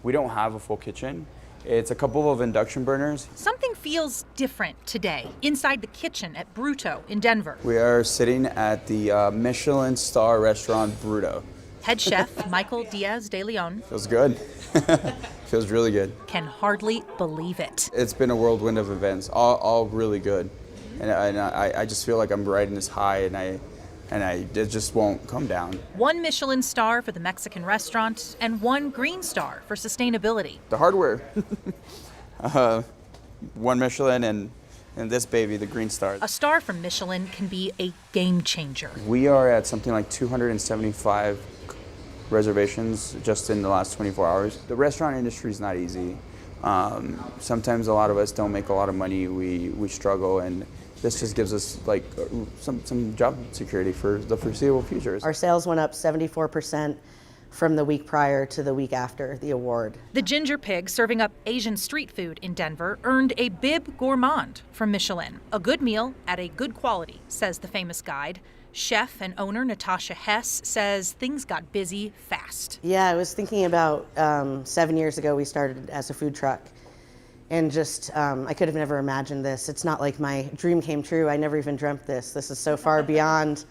We don't have a full kitchen. It's a couple of induction burners. Something feels different today inside the kitchen at Bruto in Denver. We are sitting at the Michelin Star restaurant Bruto. Head chef Michael Diaz de Leon Feels good. Feels really good. can hardly believe it. It's been a whirlwind of events, all really good. And I just feel like I'm riding this high, it just won't come down. 1 Michelin star for the Mexican restaurant and 1 Green Star for sustainability. The hardware. 1 Michelin and this baby, the Green Star. A star from Michelin can be a game changer. We are at something like 275 reservations just in the last 24 hours. The restaurant industry is not easy. Sometimes a lot of us don't make a lot of money. We struggle, and this just gives us like some job security for the foreseeable future. Our sales went up 74% from the week prior to the week after the award. The Ginger Pig, serving up Asian street food in Denver, earned a Bib Gourmand from Michelin. A good meal at a good quality, says the famous guide. Chef and owner Natasha Hess says things got busy fast. Yeah, I was thinking about 7 years ago we started as a food truck, and just I could have never imagined this. It's not like my dream came true. I never even dreamt this. This is so far beyond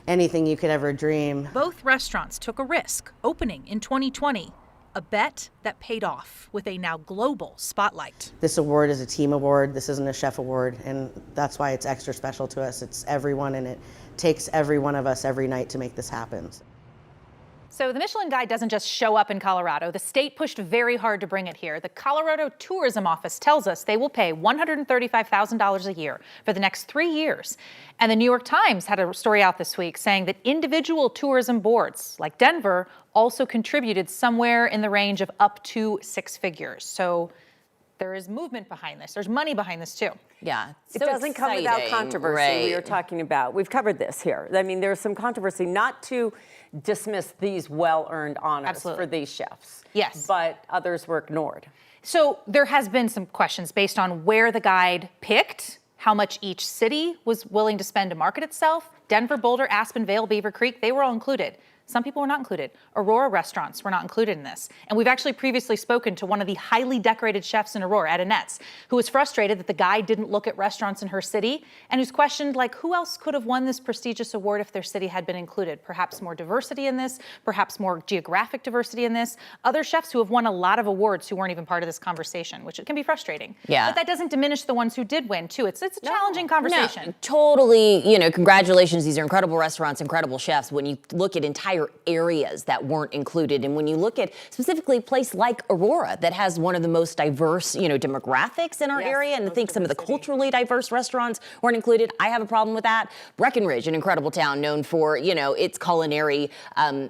anything you could ever dream. Both restaurants took a risk, opening in 2020. A bet that paid off with a now global spotlight. This award is a team award. This isn't a chef award, and that's why it's extra special to us. It's everyone, and it takes every one of us every night to make this happen. So the Michelin Guide doesn't just show up in Colorado. The state pushed very hard to bring it here. The Colorado Tourism Office tells us they will pay $135,000 a year for the next 3 years. And the New York Times had a story out this week saying that individual tourism boards, like Denver, also contributed somewhere in the range of up to 6 figures. So there is movement behind this. There's money behind this too. Yeah. It doesn't come without controversy. Right. We were talking about, we've covered this here. I mean, there's some controversy, not to dismiss these well-earned honors Absolutely. for these chefs. Yes. But others were ignored. So there has been some questions based on where the guide picked, how much each city was willing to spend to market itself. Denver, Boulder, Aspen, Vail, Beaver Creek, they were all included. Some people were not included. Aurora restaurants were not included in this. And we've actually previously spoken to one of the highly decorated chefs in Aurora, at Annette's, who was frustrated that the guide didn't look at restaurants in her city, and who's questioned, like, who else could have won this prestigious award if their city had been included? Perhaps more diversity in this, perhaps more geographic diversity in this. Other chefs who have won a lot of awards who weren't even part of this conversation, which it can be frustrating. Yeah. But that doesn't diminish the ones who did win, too. It's a challenging conversation. No, totally, congratulations. These are incredible restaurants, incredible chefs. When you look at entire areas that weren't included, and when you look at specifically a place like Aurora that has one of the most diverse, demographics in our area, and I think some of the culturally diverse restaurants weren't included, I have a problem with that. Breckenridge, an incredible town known for, its culinary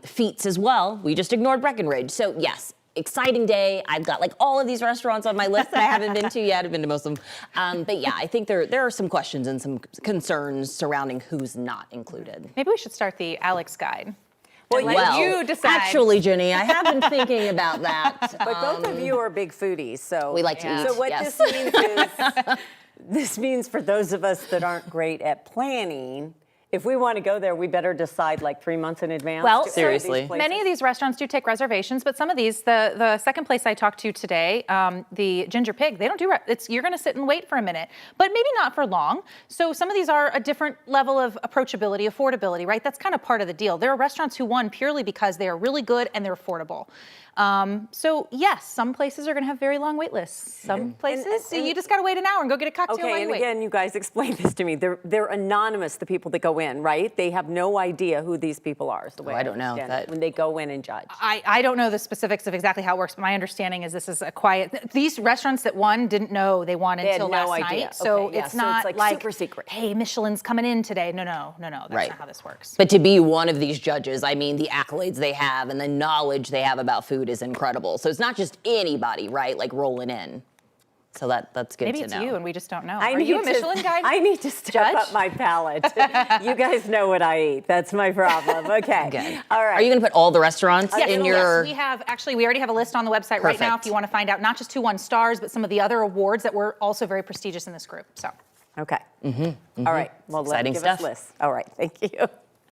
feats as well. We just ignored Breckenridge. So yes, exciting day. I've got like all of these restaurants on my list that I haven't been to yet. I've been to most of them. But yeah, I think there are some questions and some concerns surrounding who's not included. Maybe we should start the Alex Guide. Well, you decide. Actually, Jenny, I have been thinking about that. But both of you are big foodies, so We like to eat, So what yes. this means is, this means for those of us that aren't great at planning, if we want to go there, we better decide like 3 months in advance. Well, to seriously. these places. Many of these restaurants do take reservations, but some of these, the second place I talked to today, the Ginger Pig, they don't do you're going to sit and wait for a minute, but maybe not for long. So some of these are a different level of approachability, affordability, right? That's kind of part of the deal. There are restaurants who won purely because they are really good and they're affordable. So yes, some places are going to have very long wait lists. Some places, you just got to wait an hour and go get a cocktail while Okay, you and wait. again, you guys explain this to me. They're anonymous, the people that go in, right? They have no idea who these people are, is the way I don't know understand that. it, when they go in and judge. I don't know the specifics of exactly how it works, but my understanding is this is a quiet. These restaurants that won didn't know they won They until had no last idea. night, so Okay, yeah, it's so not it's like super secret. Hey, Michelin's coming in today. No, that's Right. not how this works. But to be one of these judges, I mean, the accolades they have and the knowledge they have about food is incredible. So it's not just anybody, right, like rolling in. So that's good Maybe to it's know. you and we just don't know. I Are need you a to- Michelin guide? I need to step judge? up my palate. You guys know what I eat. That's my problem. Okay. Good. All right. Are you going to put all the restaurants Yes, in yes, your... we already have a list on the website right now Perfect. if you want to find out not just who won stars, but some of the other awards that were also very prestigious in this group. So. Okay. All right. Well, Exciting give stuff. us lists. All right. Thank you.